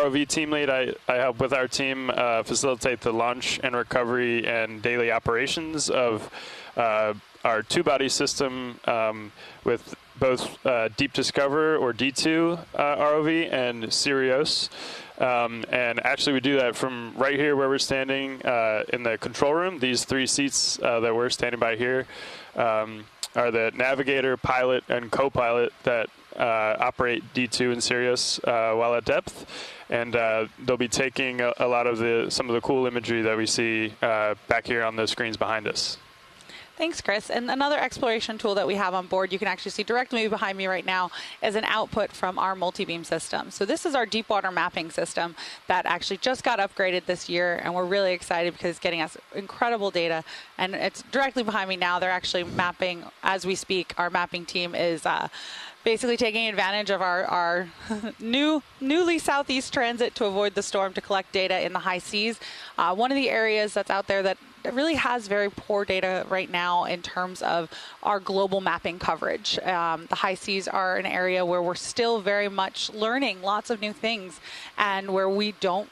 ROV team lead. I help with our team facilitate the launch and recovery and daily operations of our two-body system with both Deep Discover or D2 ROV and Sirius. And actually we do that from right here where we're standing in the control room. These 3 seats that we're standing by here are the navigator, pilot, and co-pilot that operate D2 and Sirius while at depth. And they'll be taking a lot of some of the cool imagery that we see back here on the screens behind us. Thanks, Chris. And another exploration tool that we have on board, you can actually see directly behind me right now, is an output from our multi-beam system. So this is our deep water mapping system that actually just got upgraded this year, and we're really excited because it's getting us incredible data. And it's directly behind me now. They're actually mapping as we speak. Our mapping team is basically taking advantage of our newly southeast transit to avoid the storm to collect data in the high seas. One of the areas that's out there that really has very poor data right now in terms of our global mapping coverage. The high seas are an area where we're still very much learning lots of new things and where we don't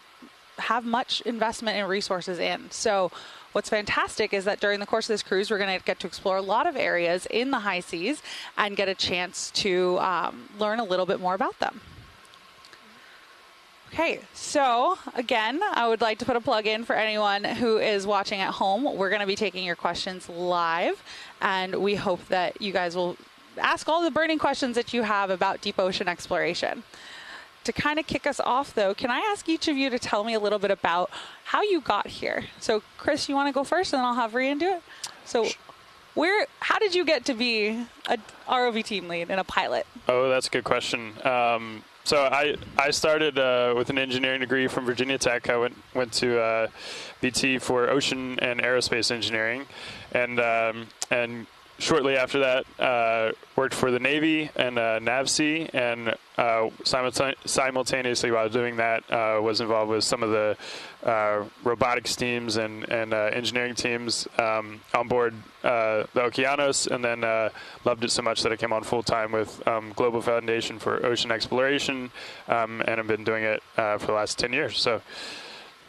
have much investment and resources in. So what's fantastic is that during the course of this cruise, we're going to get to explore a lot of areas in the high seas and get a chance to learn a little bit more about them. Okay, so again, I would like to put a plug in for anyone who is watching at home. We're going to be taking your questions live, and we hope that you guys will ask all the burning questions that you have about deep ocean exploration. To kind of kick us off, though, can I ask each of you to tell me a little bit about how you got here? So, Chris, you want to go first, and then I'll have Rian do it? So, how did you get to be a ROV team lead and a pilot? Oh, that's a good question. So I started with an engineering degree from Virginia Tech. I went to BT for ocean and aerospace engineering, and shortly after that worked for the Navy and NAVSEA, and simultaneously while doing that was involved with some of the robotics teams and engineering teams on board the Okeanos, and then loved it so much that I came on full-time with Global Foundation for Ocean Exploration, and I've been doing it for the last 10 years. So,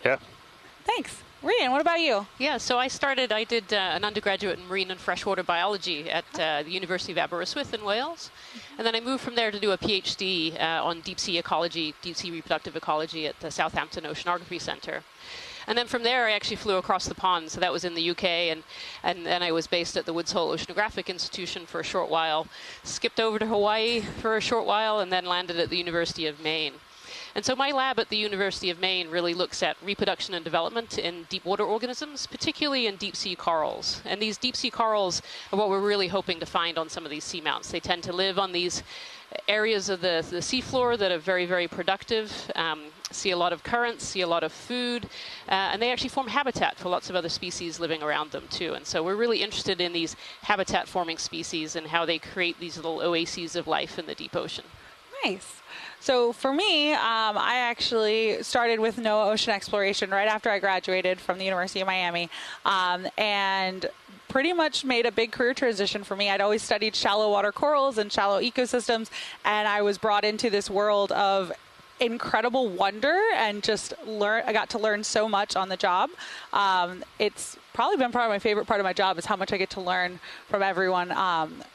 yeah. Thanks. Rian, what about you? Yeah, so I did an undergraduate in marine and freshwater biology at the University of Aberystwyth in Wales. And then I moved from there to do a PhD on deep sea ecology, deep sea reproductive ecology at the Southampton Oceanography Center. And then from there, I actually flew across the pond. So that was in the UK. And then I was based at the Woods Hole Oceanographic Institution for a short while, skipped over to Hawaii for a short while, and then landed at the University of Maine. And so my lab at the University of Maine really looks at reproduction and development in deep water organisms, particularly in deep sea corals. And these deep sea corals are what we're really hoping to find on some of these seamounts. They tend to live on these areas of the seafloor that are very, very productive, see a lot of currents, see a lot of food, and they actually form habitat for lots of other species living around them too. And so we're really interested in these habitat-forming species and how they create these little oases of life in the deep ocean. Nice. So for me, I actually started with NOAA Ocean Exploration right after I graduated from the University of Miami, and pretty much made a big career transition for me. I'd always studied shallow water corals and shallow ecosystems, and I was brought into this world of incredible wonder and just I got to learn so much on the job. It's probably been probably my favorite part of my job is how much I get to learn from everyone,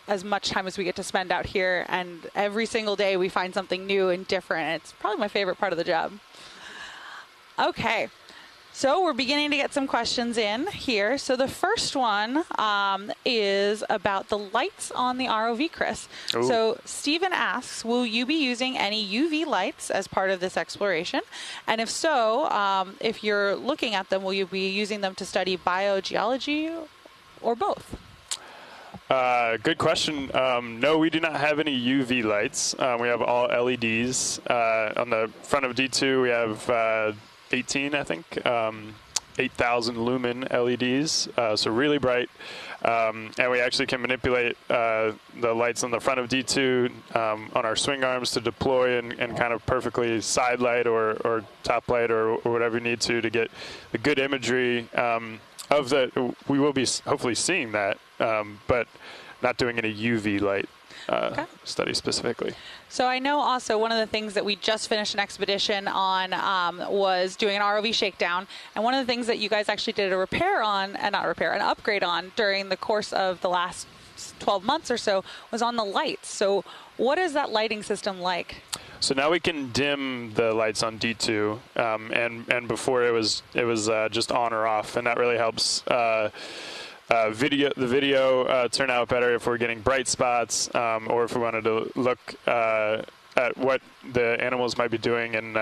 as much time as we get to spend out here. And every single day we find something new and different. It's probably my favorite part of the job. Okay. So we're beginning to get some questions in here. So the first one is about the lights on the ROV, Chris. Ooh. So Stephen asks, will you be using any UV lights as part of this exploration? And if so, if you're looking at them, will you be using them to study biogeology or both? Good question. No, we do not have any UV lights. We have all LEDs. On the front of D2, we have 18, I think, 8,000 lumen LEDs, so really bright. And we actually can manipulate the lights on the front of D2 on our swing arms to deploy and kind of perfectly side light or top light or whatever you need to get the good imagery of the. We will be hopefully seeing that, but not doing any UV light. study specifically. So I know also one of the things that we just finished an expedition on was doing an ROV shakedown. And one of the things that you guys actually did an upgrade on during the course of the last 12 months or so was on the lights. So what is that lighting system like? So now we can dim the lights on D2, and before it was just on or off, and that really helps the video turn out better if we're getting bright spots, or if we wanted to look at what the animals might be doing in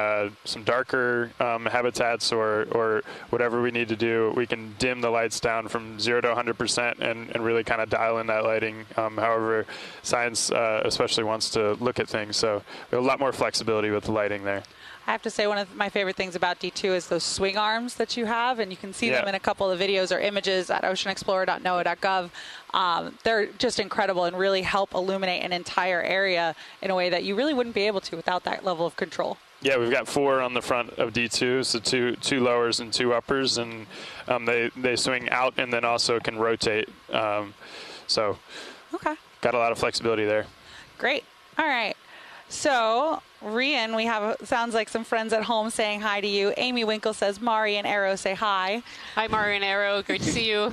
some darker habitats or whatever we need to do. We can dim the lights down from 0 to 100% and really kind of dial in that lighting, however science especially wants to look at things. So we have a lot more flexibility with the lighting there. I have to say one of my favorite things about D2 is those swing arms that you have, and you can see them in a couple of videos or images at oceanexplorer.noaa.gov. They're just incredible and really help illuminate an entire area in a way that you really wouldn't be able to without that level of control. Yeah, we've got 4 on the front of D2, so two lowers and 2 uppers, and they swing out and then also can rotate. So got a lot of flexibility there. Great. All right. So, Rian, we have, sounds like some friends at home saying hi to you. Amy Winkle says, Mari and Arrow say hi. Hi, Mari and Arrow. Great to see you.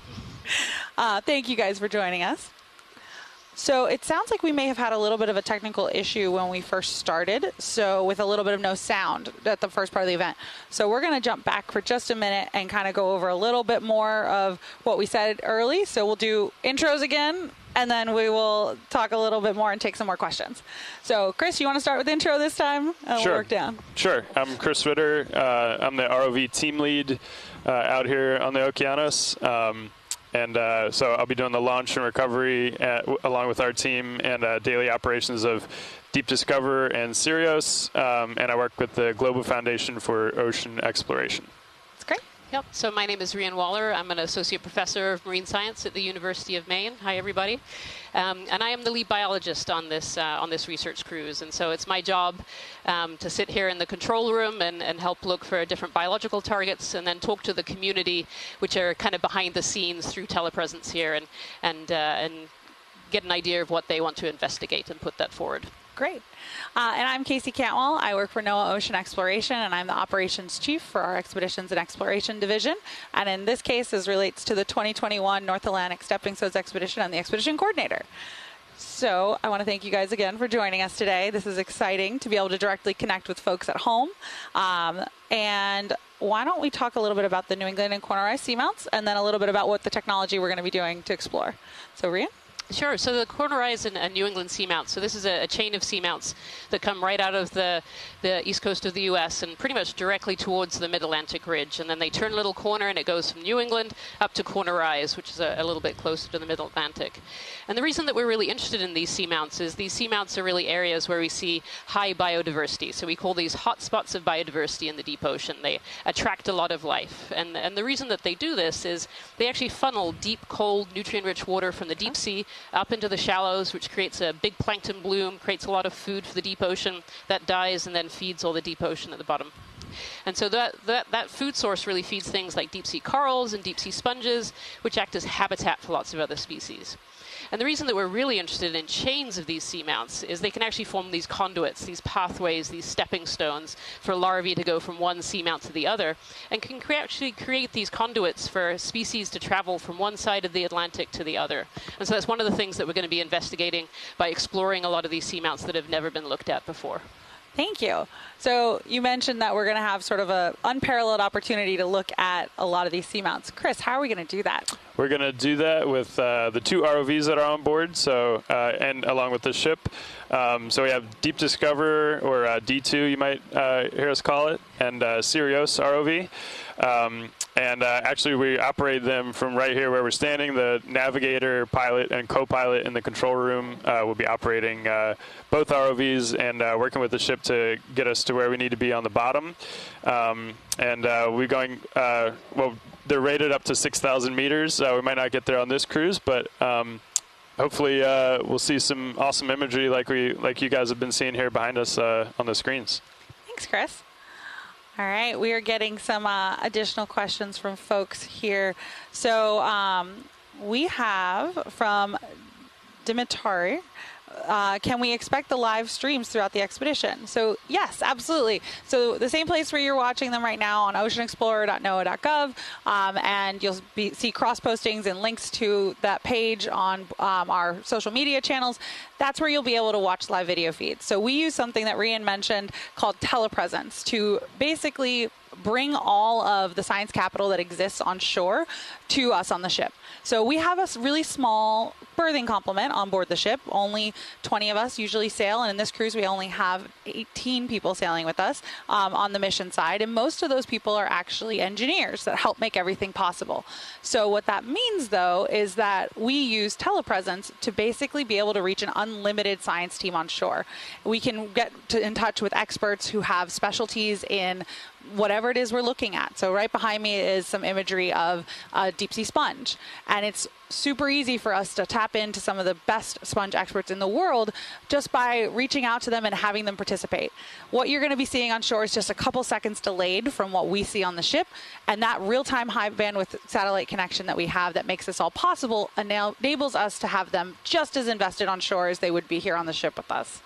Thank you guys for joining us. So it sounds like we may have had a little bit of a technical issue when we first started, so with a little bit of no sound at the first part of the event. So we're going to jump back for just a minute and kind of go over a little bit more of what we said early. So we'll do intros again, and then we will talk a little bit more and take some more questions. So, Chris, you want to start with intro this time? And Sure. We'll work down. Sure. I'm Chris Ritter. I'm the ROV team lead out here on the Okeanos. So I'll be doing the launch and recovery along with our team and daily operations of Deep Discover and Sirius. And I work with the Global Foundation for Ocean Exploration. That's great. Yep. So my name is Rian Waller. I'm an associate professor of marine science at the University of Maine. Hi, everybody. And I am the lead biologist on this research cruise. And so it's my job to sit here in the control room and help look for different biological targets, and then talk to the community, which are kind of behind the scenes through telepresence here, and get an idea of what they want to investigate and put that forward. Great. And I'm Casey Cantwell. I work for NOAA Ocean Exploration, and I'm the operations chief for our Expeditions and Exploration Division. And in this case, this relates to the 2021 North Atlantic Stepping Stones Expedition. I'm the expedition coordinator. So I want to thank you guys again for joining us today. This is exciting to be able to directly connect with folks at home. And why don't we talk a little bit about the New England and corner-rise seamounts, and then a little bit about what the technology we're going to be doing to explore. So, Rian? Sure. So the corner-rise and New England seamounts. So this is a chain of seamounts that come right out of the east coast of the U.S. and pretty much directly towards the Mid-Atlantic Ridge. And then they turn a little corner, and it goes from New England up to corner-rise, which is a little bit closer to the Mid-Atlantic. And the reason that we're really interested in these seamounts is these seamounts are really areas where we see high biodiversity. So we call these hot spots of biodiversity in the deep ocean. They attract a lot of life. And the reason that they do this is they actually funnel deep, cold, nutrient-rich water from the deep sea up into the shallows, which creates a big plankton bloom, creates a lot of food for the deep ocean that dies and then feeds all the deep ocean at the bottom. And so that food source really feeds things like deep sea corals and deep sea sponges, which act as habitat for lots of other species. And the reason that we're really interested in chains of these seamounts is they can actually form these conduits, these pathways, these stepping stones for larvae to go from one seamount to the other, and can actually create these conduits for species to travel from one side of the Atlantic to the other. And so that's one of the things that we're going to be investigating by exploring a lot of these seamounts that have never been looked at before. Thank you. So you mentioned that we're going to have sort of an unparalleled opportunity to look at a lot of these seamounts. Chris, how are we going to do that? We're going to do that with the 2 ROVs that are on board, so and along with the ship. So we have Deep Discover, or D2, you might hear us call it, and Sirius ROV. Actually, we operate them from right here where we're standing. The navigator, pilot, and co-pilot in the control room will be operating both ROVs and working with the ship to get us to where we need to be on the bottom. We're going, well, they're rated up to 6,000 meters. We might not get there on this cruise, but hopefully we'll see some awesome imagery like you guys have been seeing here behind us on the screens. Thanks, Chris. All right, we are getting some additional questions from folks here. So we have from Dimitar, can we expect the live streams throughout the expedition? So yes, absolutely. So the same place where you're watching them right now on oceanexplorer.noaa.gov, and you'll see cross postings and links to that page on our social media channels. That's where you'll be able to watch live video feeds. So we use something that Rian mentioned called telepresence to basically bring all of the science capital that exists on shore to us on the ship. So we have a really small berthing complement on board the ship. Only 20 of us usually sail, and in this cruise we only have 18 people sailing with us on the mission side, and most of those people are actually engineers that help make everything possible. So what that means, though, is that we use telepresence to basically be able to reach an unlimited science team on shore. We can get in touch with experts who have specialties in whatever it is we're looking at. So right behind me is some imagery of a deep sea sponge, and it's super easy for us to tap into some of the best sponge experts in the world just by reaching out to them and having them participate. What you're going to be seeing on shore is just a couple seconds delayed from what we see on the ship, and that real-time high bandwidth satellite connection that we have that makes this all possible enables us to have them just as invested on shore as they would be here on the ship with us.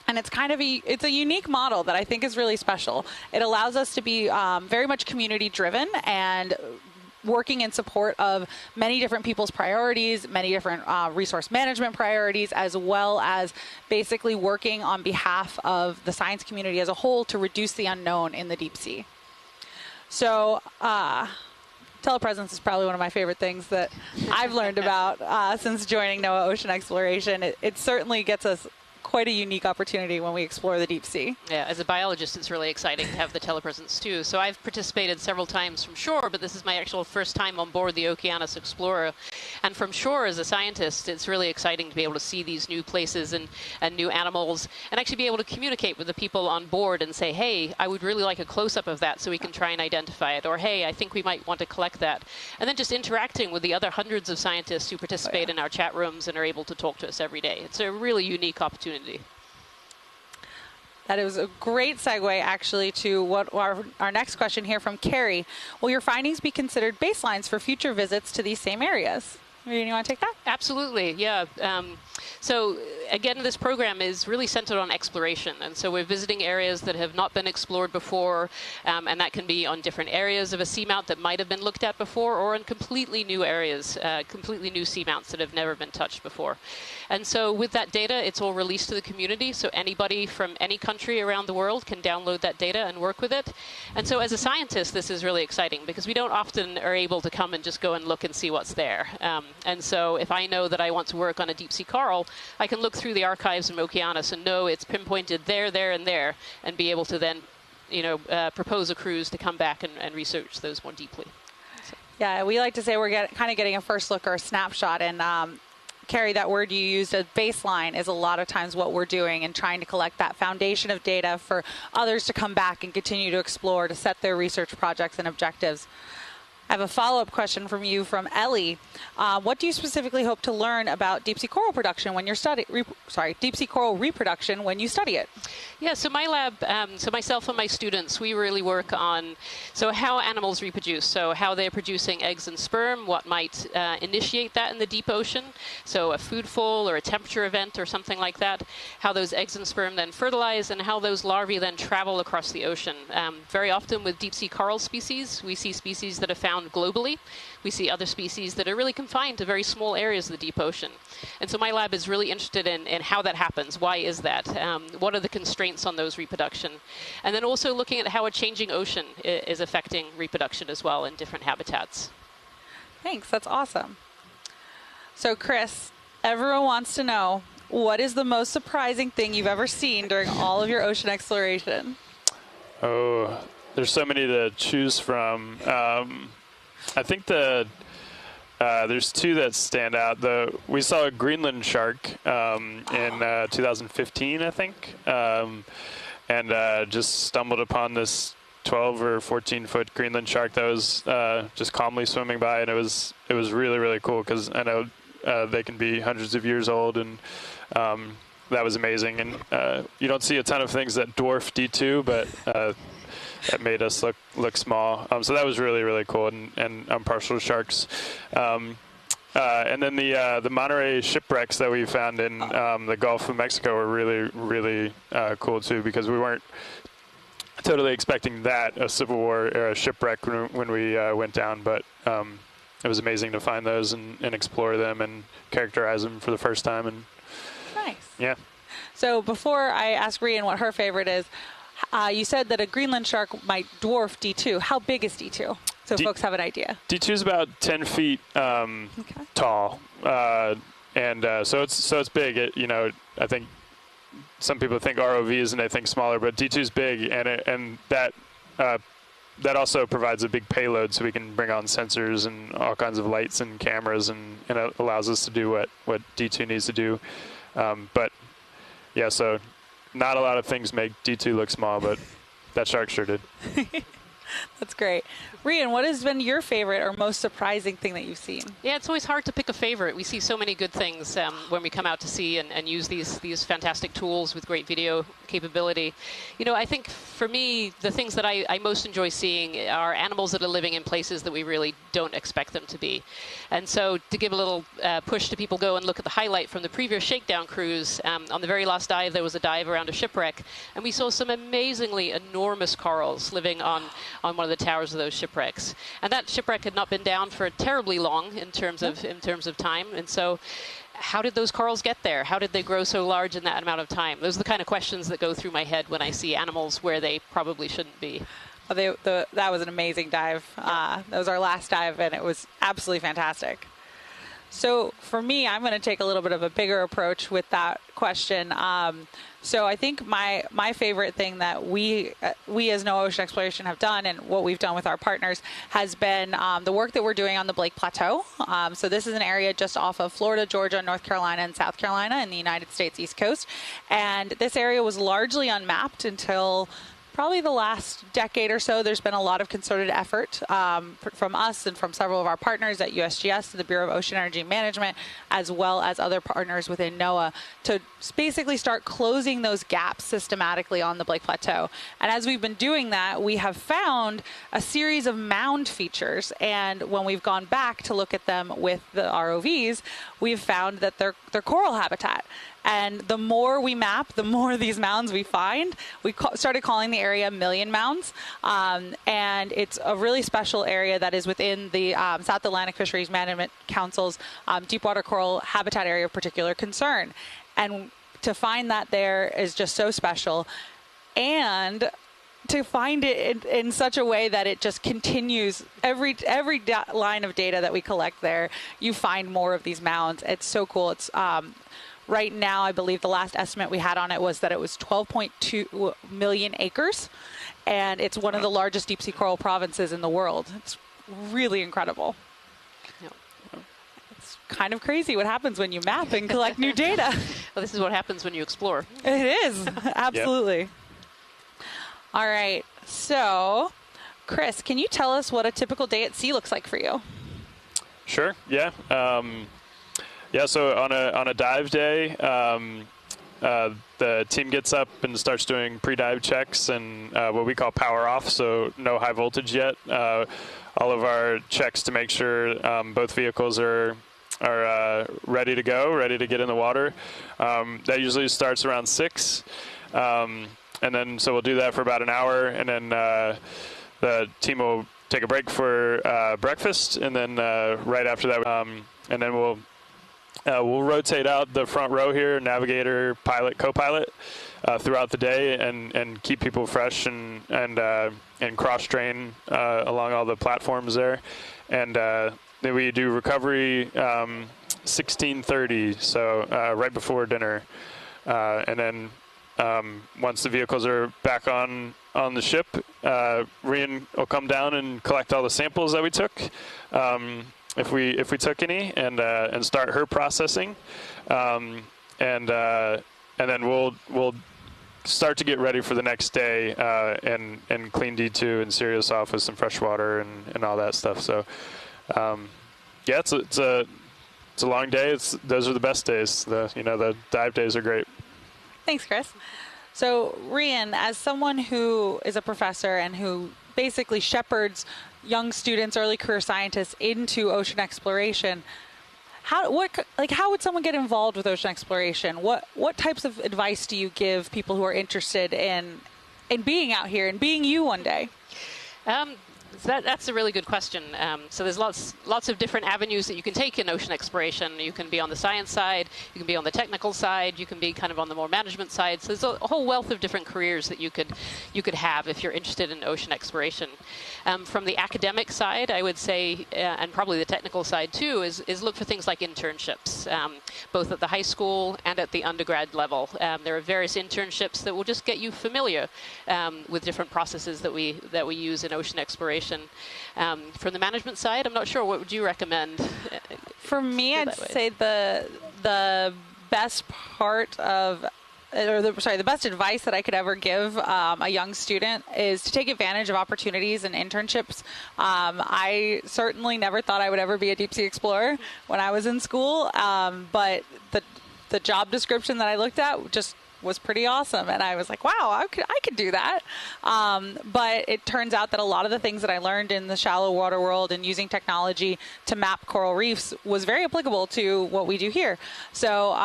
And it's kind of it's a unique model that I think is really special. It allows us to be very much community driven and working in support of many different people's priorities, many different resource management priorities, as well as basically working on behalf of the science community as a whole to reduce the unknown in the deep sea. So telepresence is probably one of my favorite things that I've learned about since joining NOAA Ocean Exploration. It certainly gets us quite a unique opportunity when we explore the deep sea. Yeah, as a biologist, it's really exciting to have the telepresence too. So I've participated several times from shore, but this is my actual first time on board the Okeanos Explorer. And from shore, as a scientist, it's really exciting to be able to see these new places and new animals, and actually be able to communicate with the people on board and say, hey, I would really like a close-up of that so we can try and identify it, or hey, I think we might want to collect that. And then just interacting with the other hundreds of scientists who participate in our chat rooms and are able to talk to us every day. It's a really unique opportunity. That is a great segue, actually, to what our next question here from Carrie. Will your findings be considered baselines for future visits to these same areas? You want to take that? Absolutely, yeah. So again, this program is really centered on exploration, and so we're visiting areas that have not been explored before, and that can be on different areas of a seamount that might have been looked at before, or in completely new areas, completely new seamounts that have never been touched before. And so with that data, it's all released to the community, so anybody from any country around the world can download that data and work with it. And so as a scientist, this is really exciting, because we don't often are able to come and just go and look and see what's there. And so if I know that I want to work on a deep sea coral, I can look through the archives of Okeanos and know it's pinpointed there, there, and there, and be able to then, propose a cruise to come back and research those more deeply. So. Yeah, we like to say we're kind of getting a first look or a snapshot, and Carrie, that word you used, a baseline, is a lot of times what we're doing and trying to collect that foundation of data for others to come back and continue to explore, to set their research projects and objectives. I have a follow-up question from you from Ellie. What do you specifically hope to learn about deep sea coral production when you're deep sea coral reproduction when you study it? Yeah, so my lab, so myself and my students, we really work on how animals reproduce, so how they're producing eggs and sperm, what might initiate that in the deep ocean, so a food fall or a temperature event or something like that, how those eggs and sperm then fertilize, and how those larvae then travel across the ocean. Very often with deep sea coral species, we see species that are found globally. We see other species that are really confined to very small areas of the deep ocean. And so my lab is really interested in how that happens. Why is that? What are the constraints on those reproduction? And then also looking at how a changing ocean is affecting reproduction as well in different habitats. Thanks, that's awesome. So Chris, everyone wants to know, what is the most surprising thing you've ever seen during all of your ocean exploration? Oh, there's so many to choose from. I think there's two that stand out. We saw a Greenland shark in 2015, I think, and just stumbled upon this 12 or 14-foot Greenland shark that was just calmly swimming by, and it was really, really cool, because I know they can be hundreds of years old, and that was amazing. And you don't see a ton of things that dwarf D2, but that made us look small. So that was really, really cool, and I'm partial to sharks. And then the Monterey shipwrecks that we found in the Gulf of Mexico were really, really cool too, because we weren't totally expecting that, a Civil War era shipwreck when we went down, but it was amazing to find those and explore them and characterize them for the first time. And nice. Yeah. So before I ask Rian what her favorite is, you said that a Greenland shark might dwarf D2. How big is D2? So folks have an idea. D2 is about 10 feet tall, and so it's big. I think some people think ROVs and they think smaller, but D2 is big, and that also provides a big payload, so we can bring on sensors and all kinds of lights and cameras, and it allows us to do what D2 needs to do. But yeah, so not a lot of things make D2 look small, but that shark sure did. That's great. Rian, what has been your favorite or most surprising thing that you've seen? Yeah, it's always hard to pick a favorite. We see so many good things when we come out to sea and use these fantastic tools with great video capability. I think for me, the things that I most enjoy seeing are animals that are living in places that we really don't expect them to be. And so to give a little push to people, go and look at the highlight from the previous shakedown cruise. On the very last dive, there was a dive around a shipwreck, and we saw some amazingly enormous corals living on one of the towers of those shipwrecks. And that shipwreck had not been down for terribly long in terms of time. And so how did those corals get there? How did they grow so large in that amount of time? Those are the kind of questions that go through my head when I see animals where they probably shouldn't be. That was an amazing dive. That was our last dive, and it was absolutely fantastic. So for me, I'm going to take a little bit of a bigger approach with that question. So I think my favorite thing that we as NOAA Ocean Exploration have done, and what we've done with our partners, has been the work that we're doing on the Blake Plateau. So this is an area just off of Florida, Georgia, North Carolina, and South Carolina in the United States East Coast. And this area was largely unmapped until probably the last decade or so. There's been a lot of concerted effort from us and from several of our partners at USGS, the Bureau of Ocean Energy Management, as well as other partners within NOAA, to basically start closing those gaps systematically on the Blake Plateau. And as we've been doing that, we have found a series of mound features. And when we've gone back to look at them with the ROVs, we've found that they're coral habitat. And the more we map, the more these mounds we find. We started calling the area Million Mounds. And it's a really special area that is within the South Atlantic Fisheries Management Council's Deepwater Coral Habitat Area of Particular Concern. And to find that there is just so special. And to find it in such a way that it just continues, every line of data that we collect there, you find more of these mounds. It's so cool. It's right now, I believe the last estimate we had on it was that it was 12.2 million acres, and it's one of the largest deep sea coral provinces in the world. It's really incredible. Yep. It's kind of crazy what happens when you map and collect new data. Well, this is what happens when you explore. It is, absolutely. Yep. All right, so Chris, can you tell us what a typical day at sea looks like for you? Sure, yeah. So on a dive day, the team gets up and starts doing pre-dive checks and what we call power off, so no high voltage yet. All of our checks to make sure both vehicles are ready to go, ready to get in the water. That usually starts around 6. And then, so we'll do that for about an hour, and then the team will take a break for breakfast, and then right after that, and then we'll rotate out the front row here, navigator, pilot, co-pilot, throughout the day, and keep people fresh and cross-train along all the platforms there. And then we do recovery 16:30, so right before dinner, and then once the vehicles are back on the ship, Rian will come down and collect all the samples that we took, if we took any, and start her processing, and then we'll start to get ready for the next day, and clean D2 and Sirius off with some fresh water and all that stuff. So it's a long day. Those are the best days. The dive days are great. Thanks, Chris. So, Rian, as someone who is a professor and who basically shepherds young students, early career scientists into ocean exploration, how would someone get involved with ocean exploration? What types of advice do you give people who are interested in being out here and being you one day? So that's a really good question. So there's lots of different avenues that you can take in ocean exploration. You can be on the science side, you can be on the technical side, you can be kind of on the more management side. So there's a whole wealth of different careers that you could have if you're interested in ocean exploration. From the academic side, I would say, and probably the technical side too, is look for things like internships, both at the high school and at the undergrad level. There are various internships that will just get you familiar with different processes that we use in ocean exploration. From the management side, I'm not sure. What would you recommend? For me, I'd say the best part of, the best advice that I could ever give a young student is to take advantage of opportunities and internships. I certainly never thought I would ever be a deep sea explorer when I was in school, but the job description that I looked at just was pretty awesome, and I was like, wow, I could do that. But it turns out that a lot of the things that I learned in the shallow water world and using technology to map coral reefs was very applicable to what we do here. So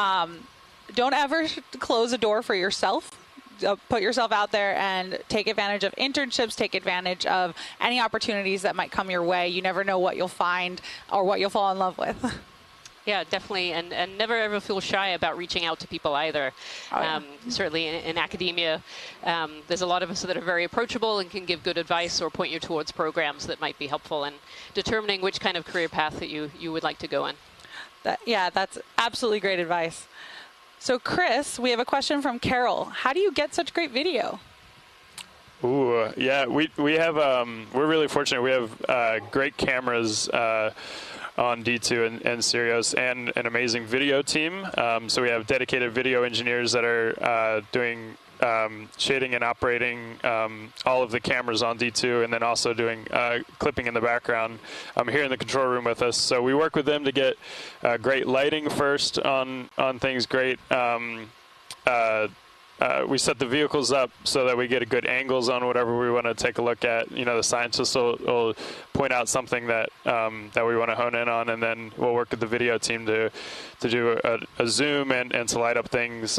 don't ever close a door for yourself. Put yourself out there and take advantage of internships, take advantage of any opportunities that might come your way. You never know what you'll find or what you'll fall in love with. Yeah, definitely, and never ever feel shy about reaching out to people either. Oh, yeah. Certainly in academia, there's a lot of us that are very approachable and can give good advice or point you towards programs that might be helpful in determining which kind of career path that you would like to go in. That's absolutely great advice. So Chris, we have a question from Carol. How do you get such great video? Ooh, yeah, we have, we're really fortunate. We have great cameras on D2 and Sirius, and an amazing video team. So we have dedicated video engineers that are doing shading and operating all of the cameras on D2, and then also doing clipping in the background here in the control room with us. So we work with them to get great lighting first on things, great we set the vehicles up so that we get good angles on whatever we want to take a look at. You know, the scientists will point out something that that we want to hone in on, and then we'll work with the video team to do a zoom and to light up things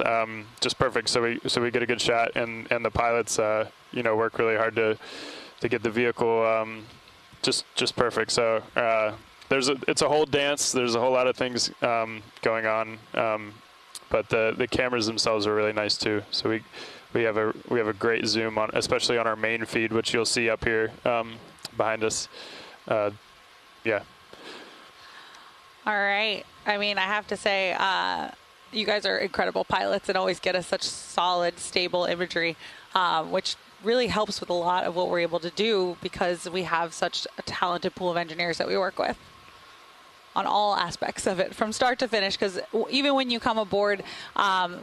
just perfect. So we get a good shot, and the pilots work really hard to get the vehicle just perfect. So it's a whole dance. There's a whole lot of things going on. But the cameras themselves are really nice too. So we have a great zoom on, especially on our main feed, which you'll see up here behind us. Yeah. All right. I mean, I have to say, you guys are incredible pilots and always get us such solid, stable imagery, which really helps with a lot of what we're able to do because we have such a talented pool of engineers that we work with on all aspects of it from start to finish, because even when you come aboard,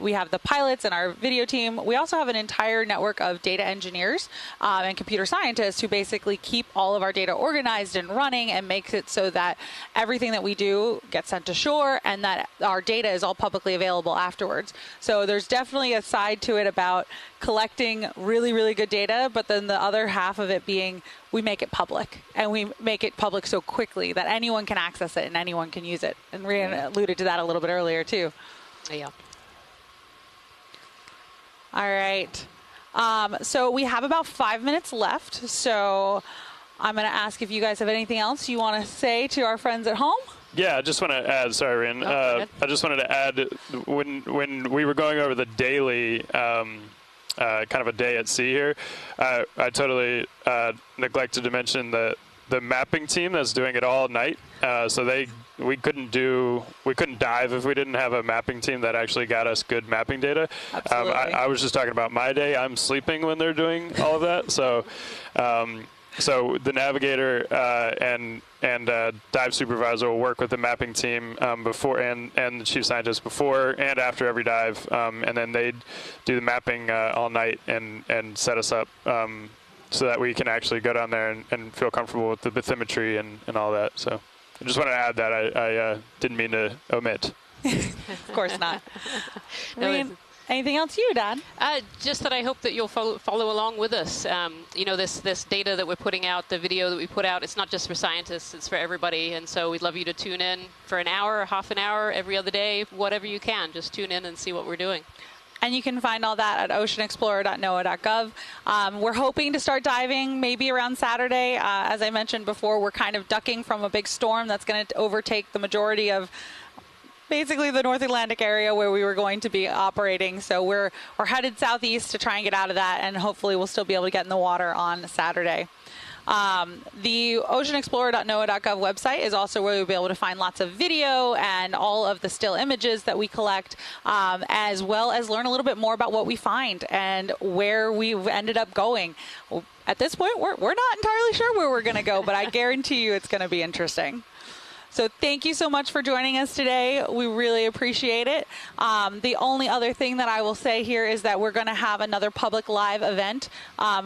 we have the pilots and our video team. We also have an entire network of data engineers and computer scientists who basically keep all of our data organized and running and makes it so that everything that we do gets sent to shore and that our data is all publicly available afterwards. So there's definitely a side to it about collecting really, really good data, but then the other half of it being we make it public, and we make it public so quickly that anyone can access it and anyone can use it. And Rhian alluded to that a little bit earlier too. Yeah. All right. So we have about 5 minutes left. So I'm going to ask if you guys have anything else you want to say to our friends at home. Yeah, I just want to add, sorry, Rhian. I just wanted to add, when we were going over the daily kind of a day at sea here, I totally neglected to mention the mapping team that's doing it all night. So we couldn't dive if we didn't have a mapping team that actually got us good mapping data. Absolutely. I was just talking about my day. I'm sleeping when they're doing all of that. So so the navigator and dive supervisor will work with the mapping team before and the chief scientist before and after every dive, and then they do the mapping all night and set us up so that we can actually go down there and feel comfortable with the bathymetry and all that. So I just want to add that I didn't mean to omit. Of course not. No, Anything else you, Dad? Just that I hope that you'll follow along with us. You know, this data that we're putting out, the video that we put out, it's not just for scientists, it's for everybody. And so we'd love you to tune in for an hour, half an hour, every other day, whatever you can. Just tune in and see what we're doing. And you can find all that at oceanexplorer.noaa.gov. We're hoping to start diving maybe around Saturday. As I mentioned before, we're kind of ducking from a big storm that's going to overtake the majority of basically the North Atlantic area where we were going to be operating. So we're headed southeast to try and get out of that, and hopefully we'll still be able to get in the water on Saturday. The oceanexplorer.noaa.gov website is also where you'll be able to find lots of video and all of the still images that we collect, as well as learn a little bit more about what we find and where we've ended up going. At this point, we're not entirely sure where we're going to go, but I guarantee you it's going to be interesting. So thank you so much for joining us today. We really appreciate it. The only other thing that I will say here is that we're going to have another public live event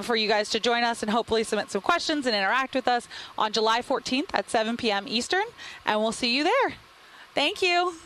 for you guys to join us and hopefully submit some questions and interact with us on July 14th at 7 p.m. Eastern, and we'll see you there. Thank you.